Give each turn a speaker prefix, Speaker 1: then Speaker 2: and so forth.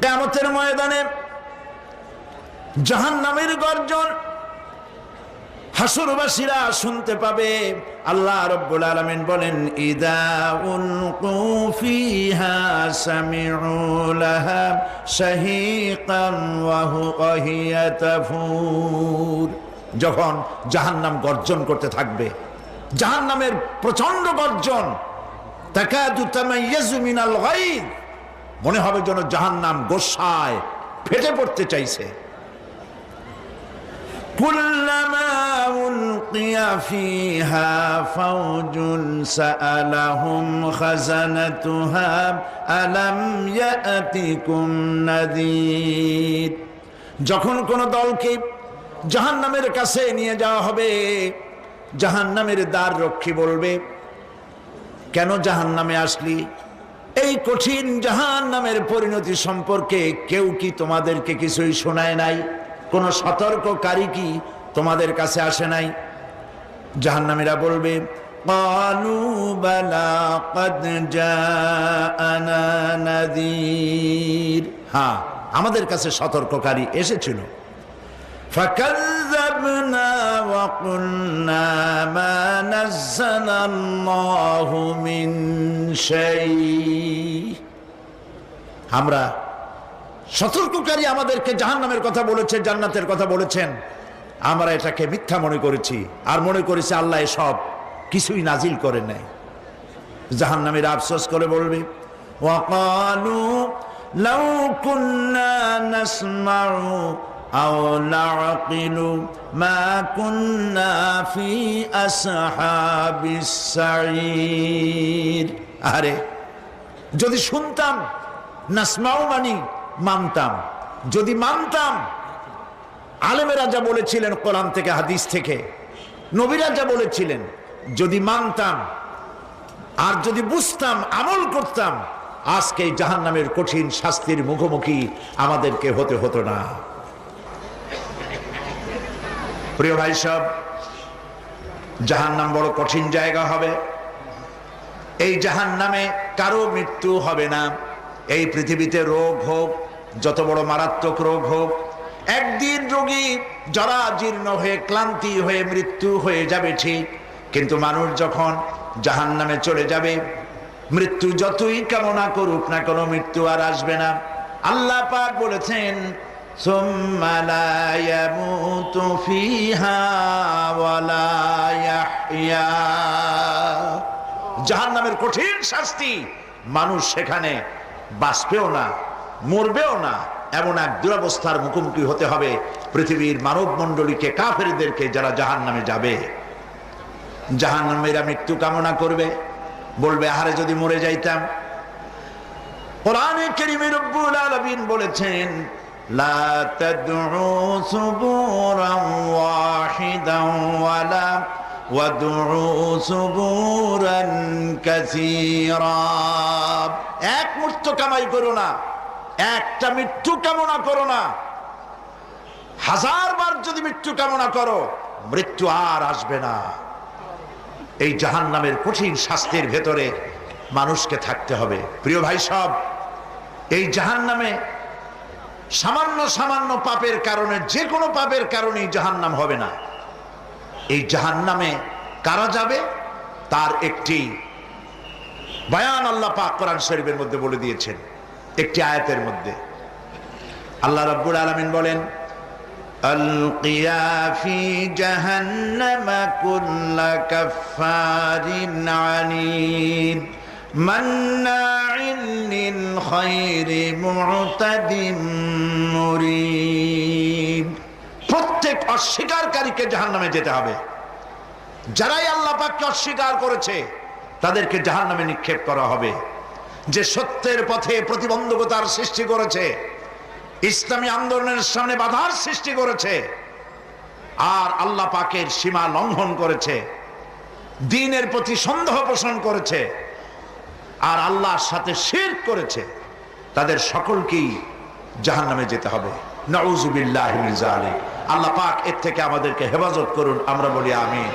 Speaker 1: কিয়ামতের ময়দানে জাহান্নামের গর্জন হাসরবাসীরা শুনতে পাবে। আল্লাহ রাব্বুল আলামিন বলেন, ইদা উলকু ফিহা সামিউ লাহা শাহীকান ওয়া হিয়া তাফুর। যখন জাহান্নাম গর্জন করতে থাকবে, জাহান্নামের প্রচন্ড গর্জন, তাকাদু তামাইয়াজু মিনাল গায়দ, মনে হবে যেন জাহান্নাম গোসায় ফেটে পড়তে চাইছে। কুল্লামা উলকিয়া ফিহা ফাওজুন সাআলাহুম খাজানাতুহা আলাম ইয়াতিকুম নাযীর। যখন কোন দলকে জাহান্নামের কাছে নিয়ে যাওয়া হবে, জাহান্নামের দ্বার রক্ষী বলবে, কেন জাহান্নামে আসলি? এই কঠিন জাহান্নামের পরিণতি সম্পর্কে কেউ কি তোমাদেরকে কিছুই শোনায় নাই? কোন সতর্ককারী কি তোমাদের কাছে আসে নাই? জাহান্নামীরা বলবে, ক্বালু বালা ক্বাদ জাআনা নাযীর, হ্যাঁ আমাদের কাছে সতর্ককারী এসেছিল। ফাকাযযাবনা ওয়া কুলনা মা নাযালাল্লাহু মিন শাই। আমরা সতর্ককারী আমাদেরকে জাহান্নামের কথা বলেছে, জান্নাতের কথা বলেছেন, আমরা এটাকে মিথ্যা মনে করেছি আর মনে করেছি আল্লাহ সব কিছুই নাজিল করে নাই। জাহান্নামীরা আফসোস করে বলবে, ওয়াকালু লাউ কুন্না নাসমাউ আও নাআকিলু মা কুন্না ফি আসহাবিস সাঈর। আরে যদি শুনতাম, নাসমাউ মানি মানতাম, যদি মানতাম, আলেমেরা যা বলেছিলেন কোরআন থেকে হাদিস থেকে, নবীরা যা বলেছিলেন, যদি মানতাম আর যদি বুঝতাম, আমল করতাম, আজকে জাহান্নামের কঠিন শাস্তির মুখোমুখি আমাদেরকে হতে হতো না। প্রিয় ভাই সব, জাহান্নাম বড় কঠিন জায়গা হবে। এই জাহান্নামে কারো মৃত্যু হবে না। এই পৃথিবীতে রোগ হোক, যত বড় মারাত্মক রোগ হোক, একদিন রোগী জরাজীর্ণ হয়ে ক্লান্তি হয়ে মৃত্যু হয়ে যাবে ঠিক, কিন্তু মানুষ যখন জাহান্নামে চলে যাবে, মৃত্যু যতই কামনা করুক না কেন, মৃত্যু আর আসবে না। আল্লাহ পাক বলেছেন, সুম্মা লা ইয়ামুতু ফিহা ওয়া লা ইয়াহইয়া। জাহান্নামের কঠিন শাস্তি, মানুষ সেখানে বাঁচবেও না, মরবেও না, এমন এক দুরবস্থার মুখোমুখি হতে হবে পৃথিবীর মানব মণ্ডলীকে, কাফেরদেরকে, যারা জাহান্নামে যাবে। জাহান্নামীরা মৃত্যু কামনা করবে, বলবে, আহারে যদি মরে যাইতাম। কোরআনে কারীমে রব্বুল আলামিন বলেছেন, লা তাদউ সুবুরান ওয়াহিদান ওয়ালা ওয়াদউ সুবুরান কাসীরা। এক মৃত্যু কামাই করো না, একটা মৃত্যু কামনা করো না। 1000 বার যদি মৃত্যু কামনা করো, মৃত্যু আর আসবে না। এই জাহান্নামের কঠিন শাস্তির ভেতরে মানুষকে থাকতে হবে। প্রিয় ভাই সব, এই জাহান্নামে সামান্য সামান্য পাপের কারণে, যে কোনো পাপের কারণেই জাহান্নাম হবে না। এই জাহান্নামে কারা যাবে তার একটি বয়ান আল্লাহ পাক কোরআন শরীফের মধ্যে বলে দিয়েছেন। একটি আয়াতের মধ্যে আল্লাহ রাব্বুল আলামিন বলেন, আলকিয়া ফি জাহান্নামা কুল্লা কাফফারিন আনিদ মান্নাইন লিল খায়রি মু'তাদিম মুরিব। প্রত্যেক অস্বীকারীকে জাহান্নামে যেতে হবে। যারাই আল্লাহ পাককে অস্বীকার করেছে তাদেরকে জাহান্নামে নিক্ষেপ করা হবে। যে সত্যের পথে প্রতিবন্ধকতার সৃষ্টি করেছে, ইসলামী আন্দোলনের সামনে বাধার সৃষ্টি করেছে, আর আল্লাহ পাকের সীমা লঙ্ঘন করেছে, দ্বীনের প্রতি সন্দেহ পোষণ করেছে, আর আল্লাহর সাথে শিরক করেছে, তাদের সকলকেই জাহান্নামে যেতে হবে। নাউযুবিল্লাহি মিন যালিক। আল্লাহ পাক এর থেকে আমাদেরকে হেফাজত করুন, আমরা বলি আমিন।